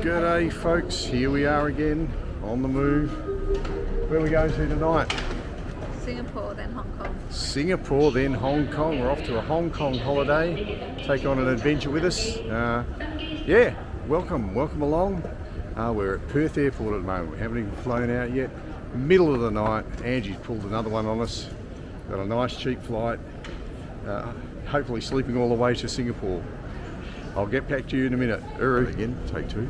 G'day folks, here we are again on the move. Where are we going to tonight? Singapore, then Hong Kong. Singapore, then Hong Kong. We're off to a Hong Kong holiday. Take on an adventure with us. Yeah, welcome along. We're at Perth Airport at the moment. We haven't even flown out yet. Middle of the night, Angie's pulled another one on us. Got a nice cheap flight. Hopefully sleeping all the way to Singapore. I'll get back to you in a minute. Again, take two.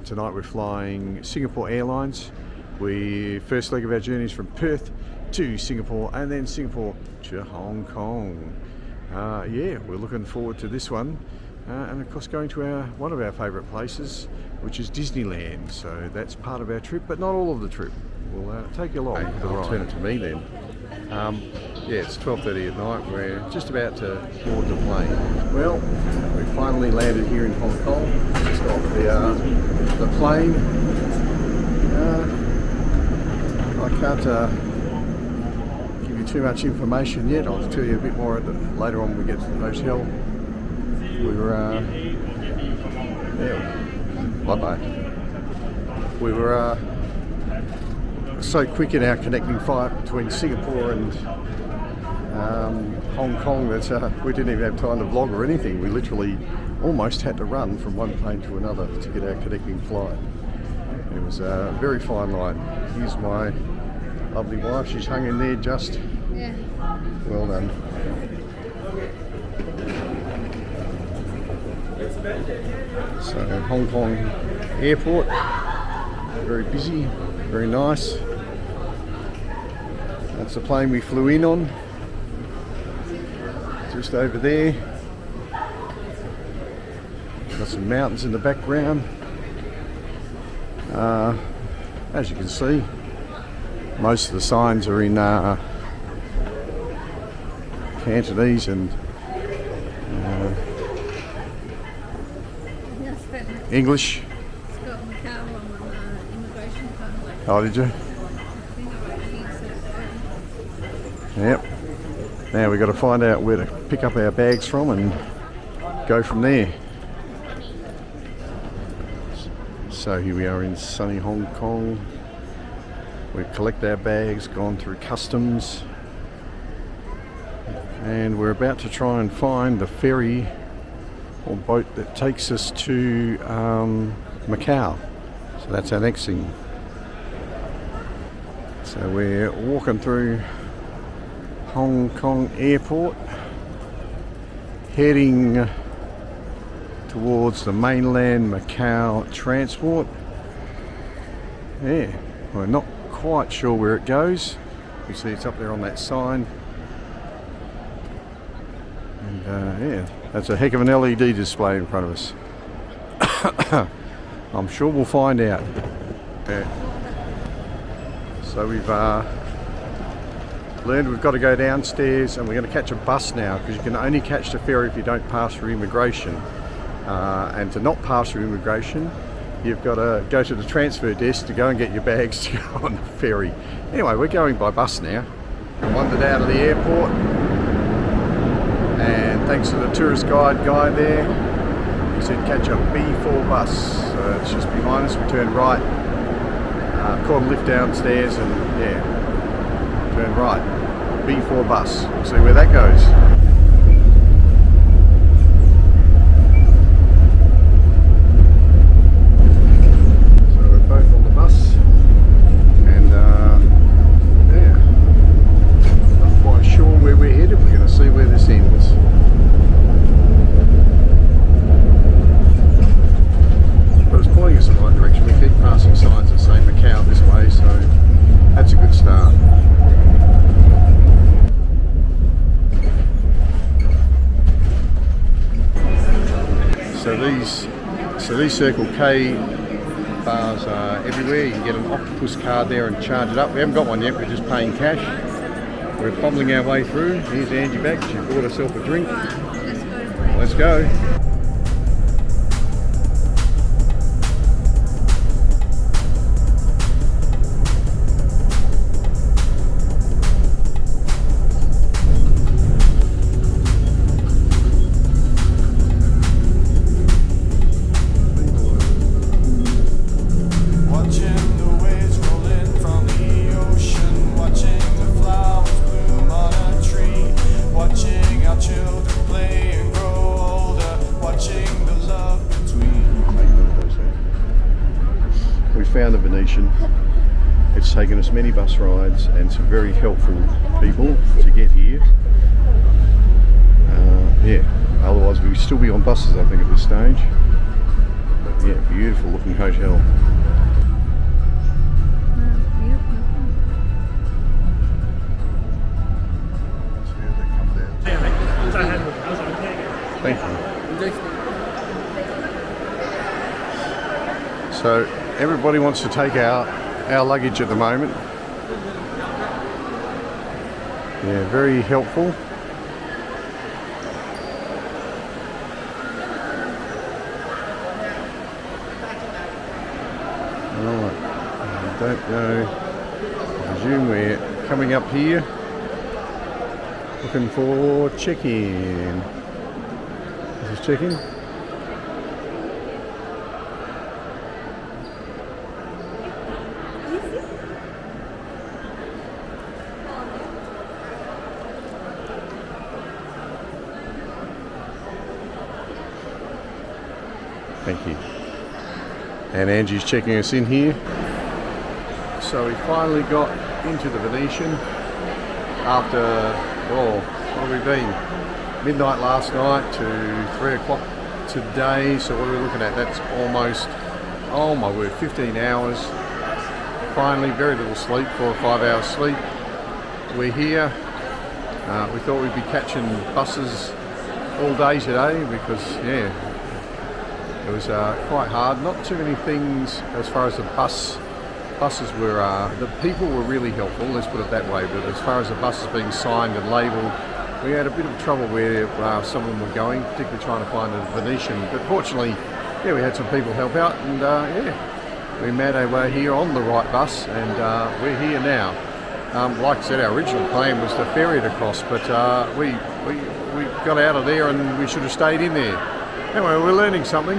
Tonight we're flying Singapore Airlines. First leg of our journey is from Perth to Singapore and then Singapore to Hong Kong. Yeah, we're looking forward to this one. And of course going to one of our favourite places, which is Disneyland. So that's part of our trip, but not all of the trip. We'll take you along. I'll turn it to me then. Yeah, it's 12:30 at night. We're just about to board the plane. Well, we finally landed here in Hong Kong. Just off the plane. I can't give you too much information yet. I'll tell you a bit more later on when we get to the hotel. We were, bye-bye. We were so quick in our connecting flight between Singapore and Hong Kong that we didn't even have time to vlog or anything. We literally almost had to run from one plane to another to get our connecting flight. It was a very fine line. Here's my lovely wife. She's hung in there just. Yeah. Well done. So Hong Kong airport, very busy, very nice. That's the plane we flew in on, just over there. Got some mountains in the background. As you can see, most of the signs are in Cantonese and English. It's got Macau on immigration card. Oh, did you? Yep. Now we've got to find out where to pick up our bags from and go from there. So here we are in sunny Hong Kong. We've collected our bags, gone through customs, and we're about to try and find the ferry or boat that takes us to Macau. So that's our next thing. So we're walking through Hong Kong airport, heading towards the mainland Macau transport. Yeah, we're not quite sure where it goes. You see it's up there on that sign. And yeah, that's a heck of an LED display in front of us. I'm sure we'll find out. Yeah. So we've learned we've got to go downstairs and we're going to catch a bus now, because you can only catch the ferry if you don't pass through immigration. And to not pass through immigration, you've got to go to the transfer desk to go and get your bags to go on the ferry. Anyway, we're going by bus now. We wandered out of the airport, and thanks to the tourist guide guy there, he said catch a B4 bus. So it's just behind us. We turned right, caught a lift downstairs, and yeah, turned right. B4 bus. We'll see where that goes. So these Circle K bars are everywhere. You can get an Octopus card there and charge it up. We haven't got one yet, we're just paying cash. We're fumbling our way through. Here's Angie back, she bought herself a drink. Right, let's go. numerous minibus rides and some very helpful people to get here. Yeah, otherwise we'd still be on buses, I think, at this stage. But yeah, beautiful looking hotel. Thank you. So everybody wants to take our luggage at the moment. Yeah, very helpful. Right, I don't know. I presume we're coming up here looking for check-in. This is check-in. Thank you. And Angie's checking us in here. So we finally got into the Venetian after, oh, what have we been? Midnight last night to 3 o'clock today. So what are we looking at? That's almost, oh my word, 15 hours. Finally, very little sleep, 4 or 5 hours sleep. We're here. We thought we'd be catching buses all day today because, yeah, it was quite hard. Not too many things as far as the buses were. The people were really helpful, let's put it that way. But as far as the buses being signed and labelled, we had a bit of trouble where some of them were going, particularly trying to find a Venetian. But fortunately, yeah, we had some people help out, and yeah, we made our way here on the right bus, and we're here now. Like I said, our original plan was to ferry it across, but we got out of there, and we should have stayed in there. Anyway, we're learning something.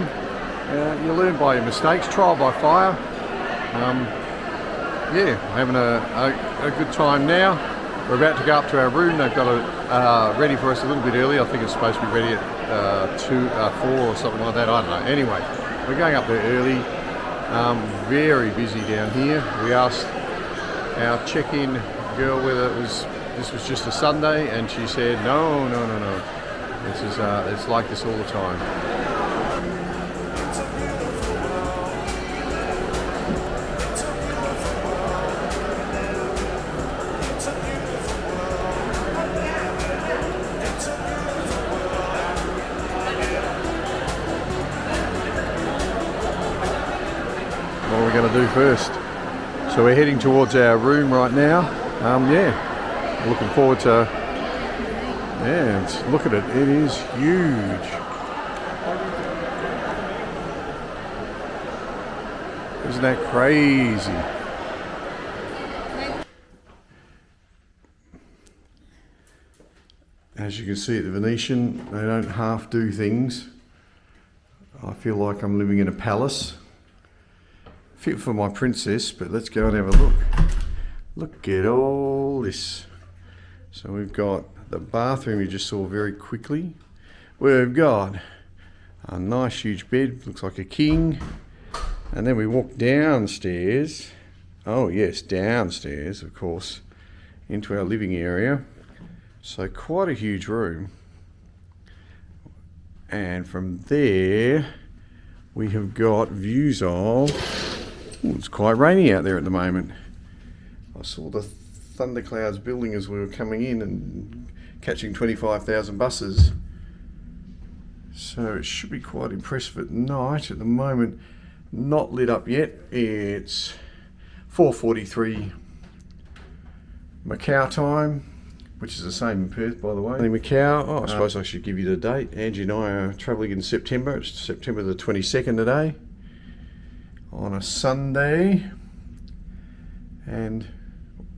You learn by your mistakes, trial by fire. Yeah, having a good time now. We're about to go up to our room. They've got it ready for us a little bit early. I think it's supposed to be ready at 4 or something like that. I don't know. Anyway, we're going up there early. Very busy down here. We asked our check-in girl whether this was just a Sunday, and she said no. This is it's like this all the time. What are we going to do first? So we're heading towards our room right now. Yeah, looking forward to. Yeah, look at it. It is huge. Isn't that crazy? As you can see at the Venetian, they don't half do things. I feel like I'm living in a palace. Fit for my princess, but let's go and have a look. Look at all this. So we've got the bathroom you just saw very quickly. We've got a nice huge bed, looks like a king. And then we walk downstairs. Oh yes, downstairs, of course, into our living area. So quite a huge room. And from there, we have got views of, it's quite rainy out there at the moment. I saw the thunderclouds building as we were coming in and catching 25,000 buses. So it should be quite impressive at night. At the moment, not lit up yet. It's 4:43 Macau time, which is the same in Perth, by the way. In Macau, oh, I suppose I should give you the date. Angie and I are travelling in September. It's September the 22nd today, on a Sunday. And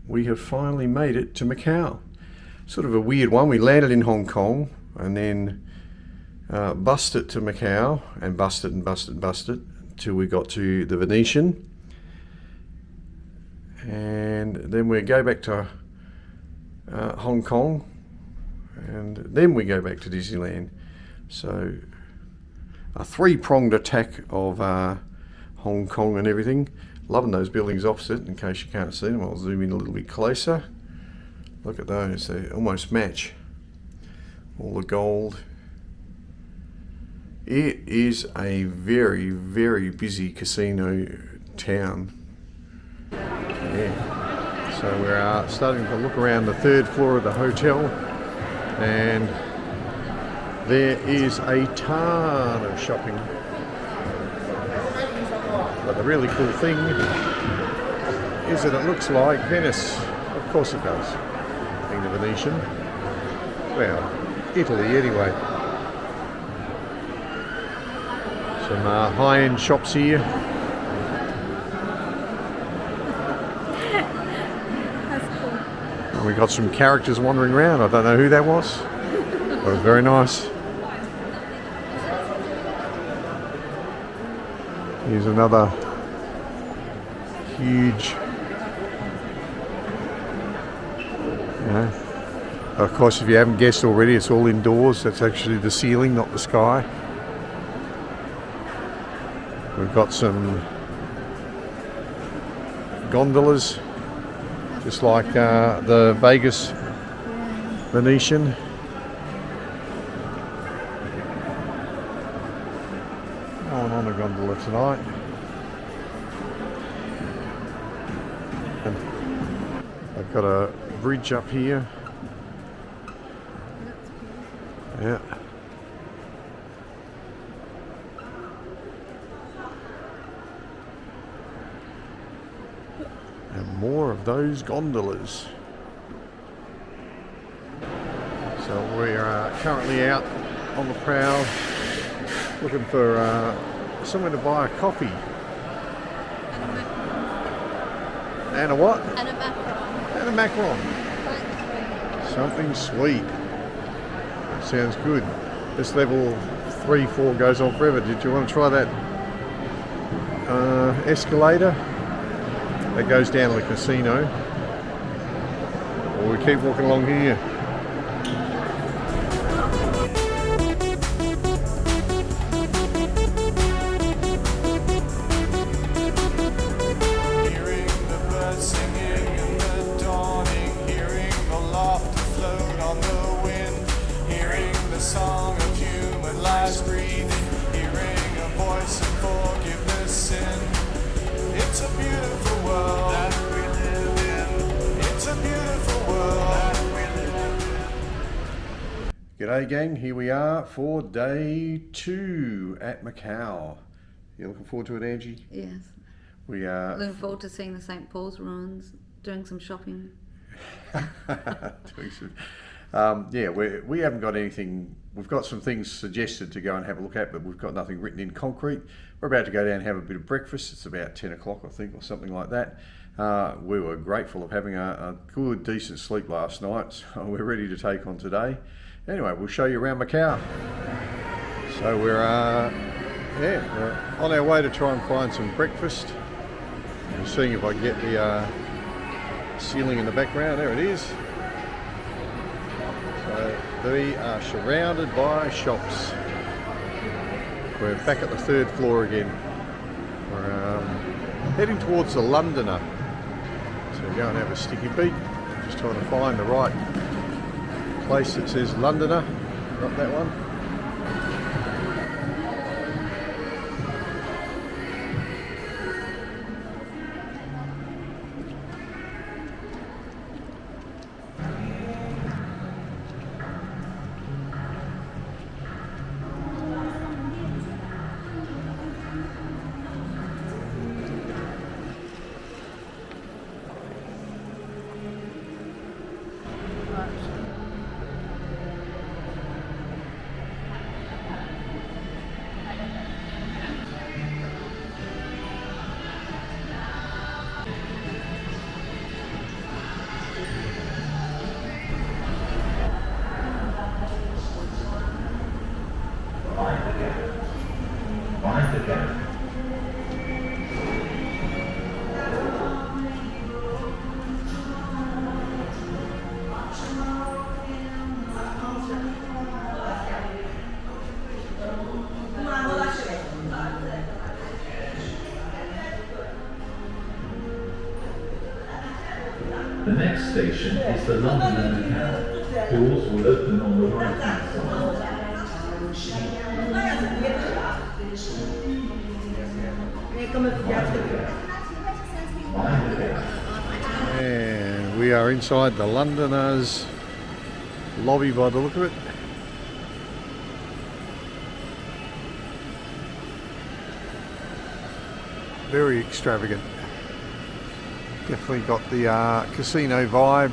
we have finally made it to Macau. Sort of a weird one. We landed in Hong Kong and then bussed it to Macau and bussed it till we got to the Venetian. And then we go back to Hong Kong, and then we go back to Disneyland. So a three-pronged attack of Hong Kong and everything. Loving those buildings opposite. In case you can't see them, I'll zoom in a little bit closer. Look at those, they almost match. All the gold. It is a very, very busy casino town. Yeah. So we're starting to look around the third floor of the hotel, and there is a ton of shopping. But the really cool thing is that it looks like Venice. Of course it does. Being the Venetian. Well, Italy anyway. Some high-end shops here. That's cool. And we got some characters wandering around. I don't know who that was. But it was very nice. Here's another huge, of course, if you haven't guessed already, it's all indoors. That's actually the ceiling, not the sky. We've got some gondolas, just like the Vegas Venetian. Going on a gondola tonight. And I've got a bridge up here. Yeah. And more of those gondolas. So we're currently out on the prowl looking for somewhere to buy a coffee. And a what? And a macaron. And a macaron. Something sweet. Sounds good. This level 3, 4 goes on forever. Did you want to try that escalator that goes down to the casino? Or we keep walking along here? G'day gang, here we are for day 2 at Macau. You looking forward to it, Angie? Yes. We are Looking forward to seeing the St. Paul's ruins, doing some shopping. yeah, we haven't got anything. We've got some things suggested to go and have a look at, but we've got nothing written in concrete. We're about to go down and have a bit of breakfast. It's about 10 o'clock, I think, or something like that. We were grateful of having a good, decent sleep last night, so we're ready to take on today. Anyway, we'll show you around Macau. So we're on our way to try and find some breakfast. I'm seeing if I can get the ceiling in the background. There it is. So we are surrounded by shops. We're back at the 3rd floor again. We're heading towards the Londoner. So we're going to have a sticky beat. Just trying to find the right place that says Londoner, not that one. The next station is the Londoner and The Parisian. Doors will open on the right-hand side. And we are inside the Londoners lobby by the look of it. Very extravagant. Definitely got the casino vibe.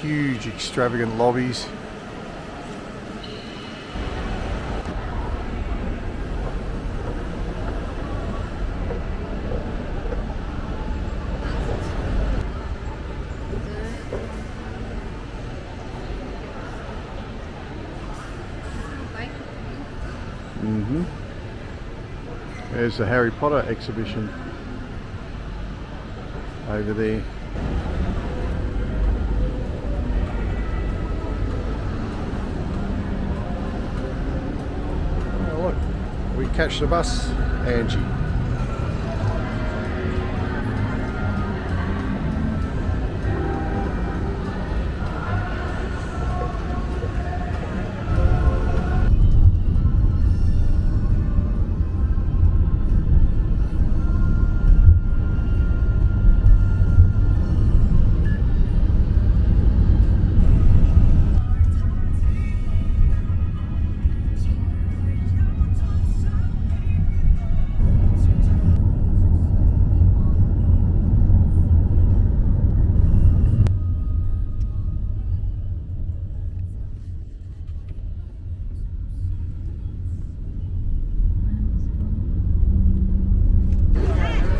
Huge extravagant lobbies. There's the Harry Potter exhibition over there. Oh, look, we catch the bus, Angie.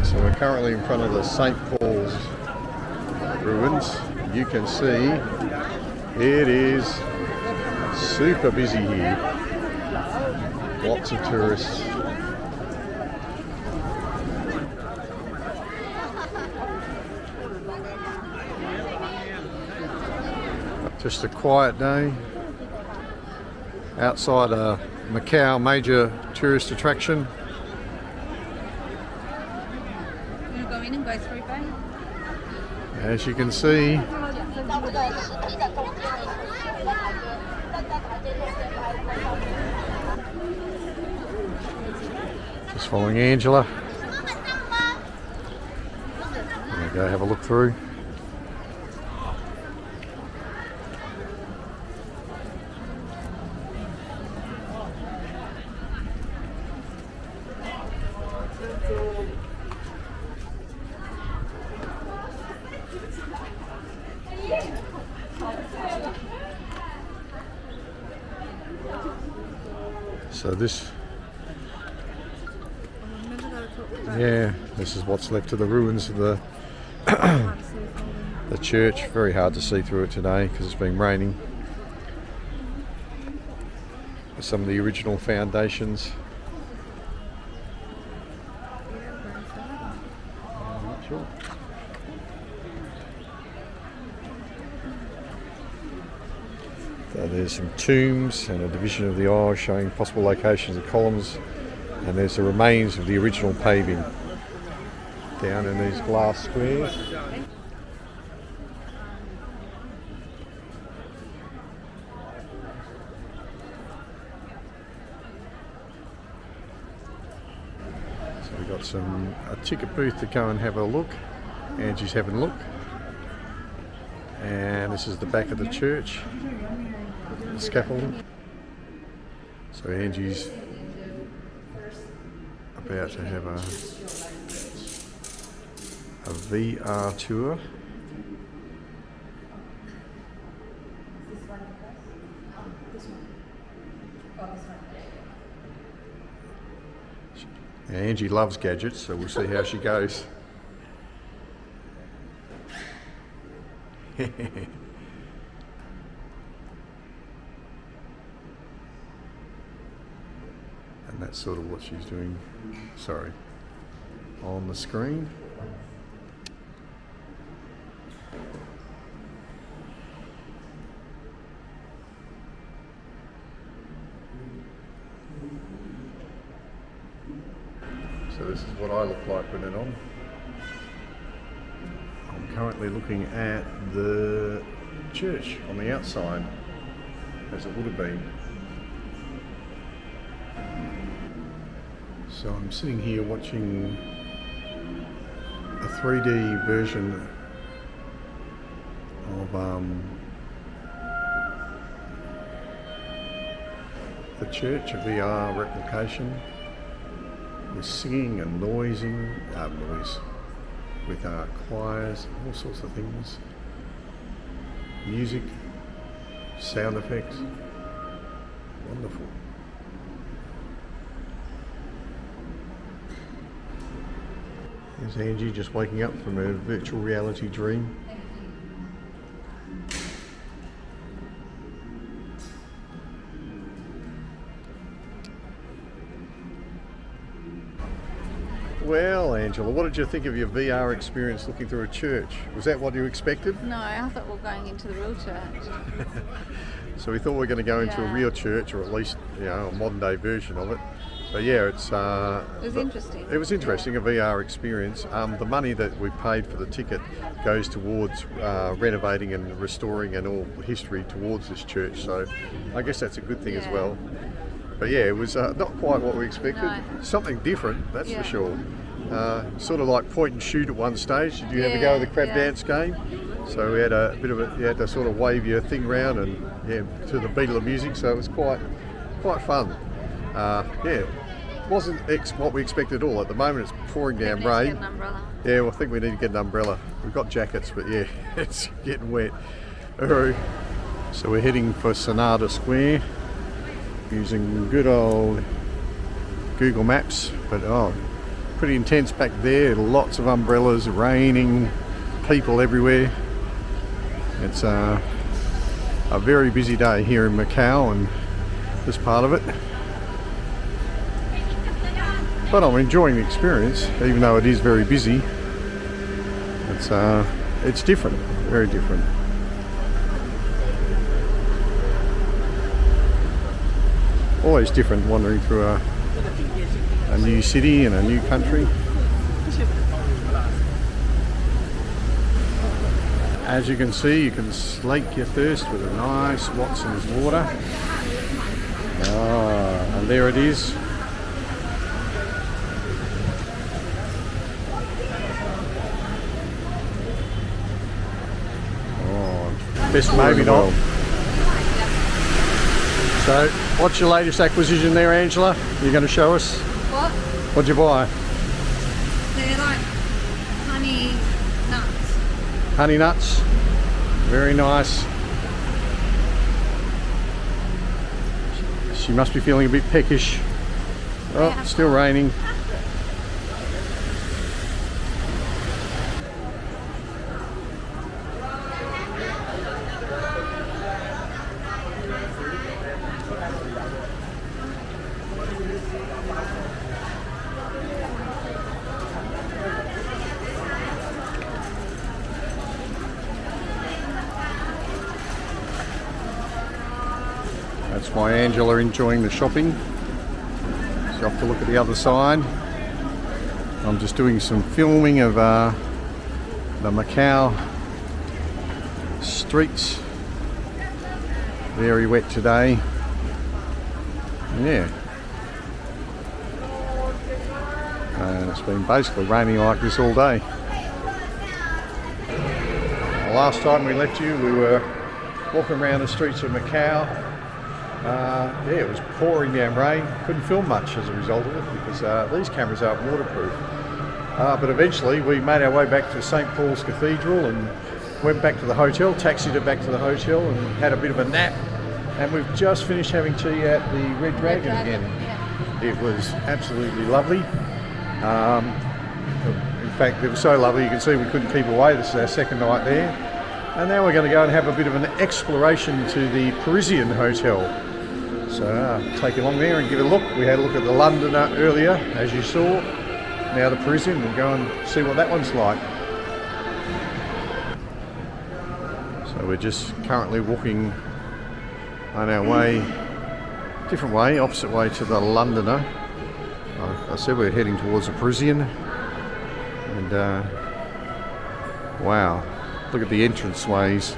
So we're currently in front of the St. Paul's ruins. You can see it is super busy here. Lots of tourists. Just a quiet day outside a Macau major tourist attraction. And go through, babe. As you can see, just following Angela. I'm gonna go have a look through. So this, yeah, this is what's left of the ruins of the the church. Very hard to see through it today because it's been raining. Some of the original foundations. I'm not sure. So there's some tombs and a division of the eye showing possible locations of columns, and there's the remains of the original paving down in these glass squares. So we've got a ticket booth to go and have a look. Angie's having a look. And this is the back of the church. Scaffolding. So Angie's about to have a VR tour. Angie loves gadgets, so we'll see how she goes. And that's sort of what she's doing, sorry, on the screen. So this is what I look like with it on. I'm currently looking at the church on the outside, as it would have been. So I'm sitting here watching a 3D version of the church, a VR replication, with singing and noise with choirs, all sorts of things, music, sound effects. Wonderful. There's Angie just waking up from a virtual reality dream. Well, Angela, what did you think of your VR experience looking through a church? Was that what you expected? No, I thought we were going into the real church. So we thought we were going to go into a real church, or at least, you know, a modern day version of it. But yeah, it was interesting. It was interesting, a VR experience. The money that we paid for the ticket goes towards renovating and restoring and all history towards this church. So I guess that's a good thing as well. But yeah, it was not quite what we expected. No. Something different, that's for sure. Sort of like point and shoot at one stage. Did you ever go to the crab dance game? So we had a bit of you had to sort of wave your thing round and to the beat of the music. So it was quite fun. It wasn't what we expected at all. At the moment it's pouring down rain. Get an umbrella. Yeah, well, I think we need to get an umbrella. We've got jackets, but yeah, it's getting wet. So we're heading for Sonata Square using good old Google Maps, but pretty intense back there. Lots of umbrellas, raining, people everywhere. It's a very busy day here in Macau and this part of it. But I'm enjoying the experience, even though it is very busy. It's different, very different. Always different wandering through a new city and a new country. As you can see, you can slake your thirst with a nice Watson's water. And there it is. Best maybe not. So, what's your latest acquisition there, Angela? You're going to show us? What? What'd you buy? They're like honey nuts. Honey nuts. Very nice. She must be feeling a bit peckish. Oh, it's still raining. That's why Angela enjoying the shopping. She's off to look at the other side. I'm just doing some filming of the Macau streets. Very wet today. Yeah. And it's been basically raining like this all day. The last time we left you, we were walking around the streets of Macau. It was pouring down rain. Couldn't film much as a result of it because these cameras aren't waterproof. But eventually we made our way back to St. Paul's Cathedral and went back to the hotel, taxied it back to the hotel and had a bit of a nap. And we've just finished having tea at the Red Dragon again. Yeah. It was absolutely lovely. In fact, it was so lovely you can see we couldn't keep away. This is our second night there. And now we're going to go and have a bit of an exploration to the Parisian hotel. So take you along there and give it a look. We had a look at the Londoner earlier, as you saw. Now the Parisian, we'll go and see what that one's like. So we're just currently walking on our way, different way, opposite way to the Londoner. I said we're heading towards the Parisian. And Wow, look at the entrance ways.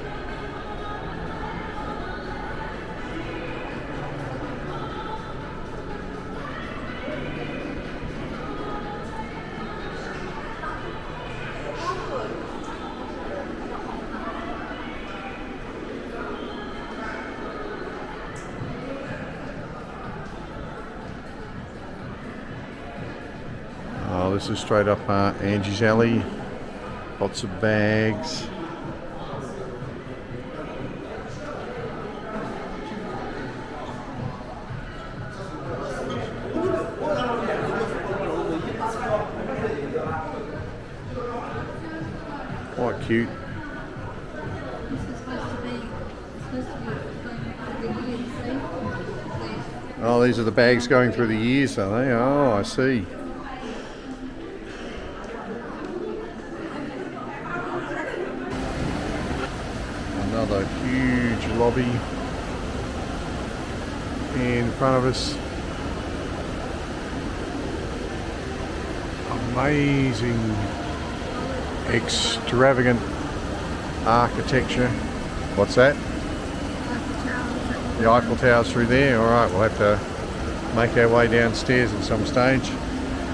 Oh, this is straight up Angie's Alley. Lots of bags. Quite cute. This is supposed to be the years, see? Oh, these are the bags going through the years, are they? Oh, I see. Another huge lobby in front of us. Amazing, extravagant architecture. What's that? The Eiffel Tower's through there. Alright, we'll have to make our way downstairs at some stage.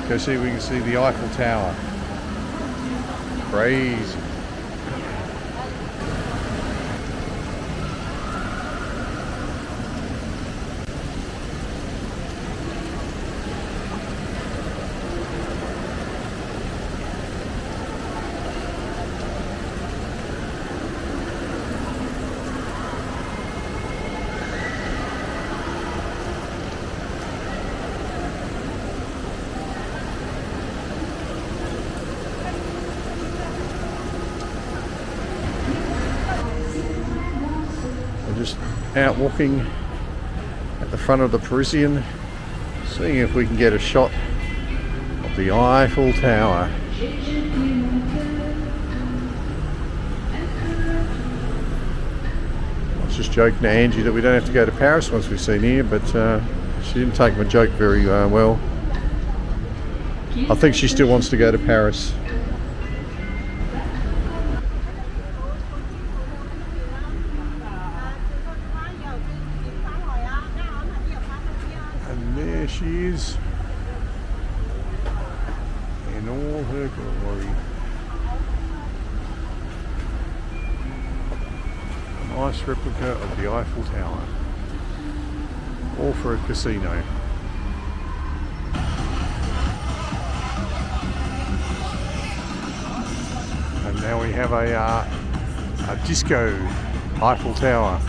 Go see if we can see the Eiffel Tower. Crazy. Just out walking at the front of the Parisian, seeing if we can get a shot of the Eiffel Tower. I was just joking to Angie that we don't have to go to Paris once we've seen here, but she didn't take my joke very well. I think she still wants to go to Paris. There she is in all her glory. A nice replica of the Eiffel Tower, all for a casino. And now we have a disco Eiffel Tower.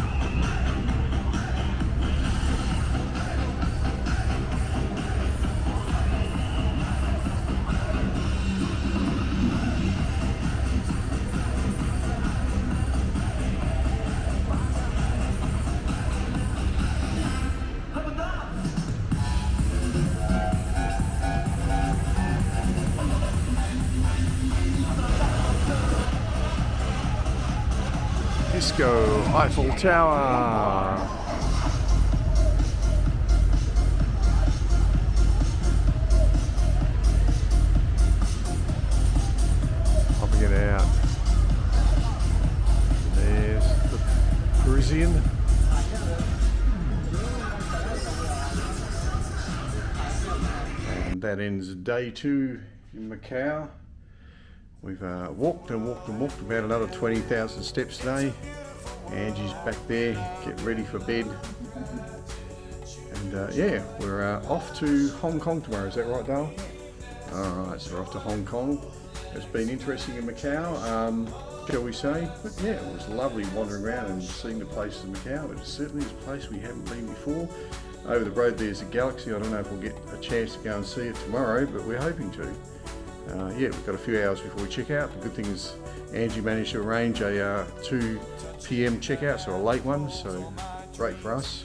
Disco Eiffel Tower. Popping it out. There's the Parisian. And that ends day 2 in Macau. We've walked and walked and walked about another 20,000 steps today. Angie's back there, getting ready for bed. And yeah, we're off to Hong Kong tomorrow, is that right, Dale? Alright, so we're off to Hong Kong. It's been interesting in Macau, shall we say. But yeah, it was lovely wandering around and seeing the places in Macau. It certainly is a place we haven't been before. Over the road there's a Galaxy. I don't know if we'll get a chance to go and see it tomorrow, but we're hoping to. Yeah, we've got a few hours before we check out. The good thing is Angie managed to arrange a 2 PM checkout, so a late one, so great for us.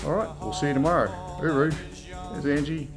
Alright, we'll see you tomorrow. Uru, there's Angie.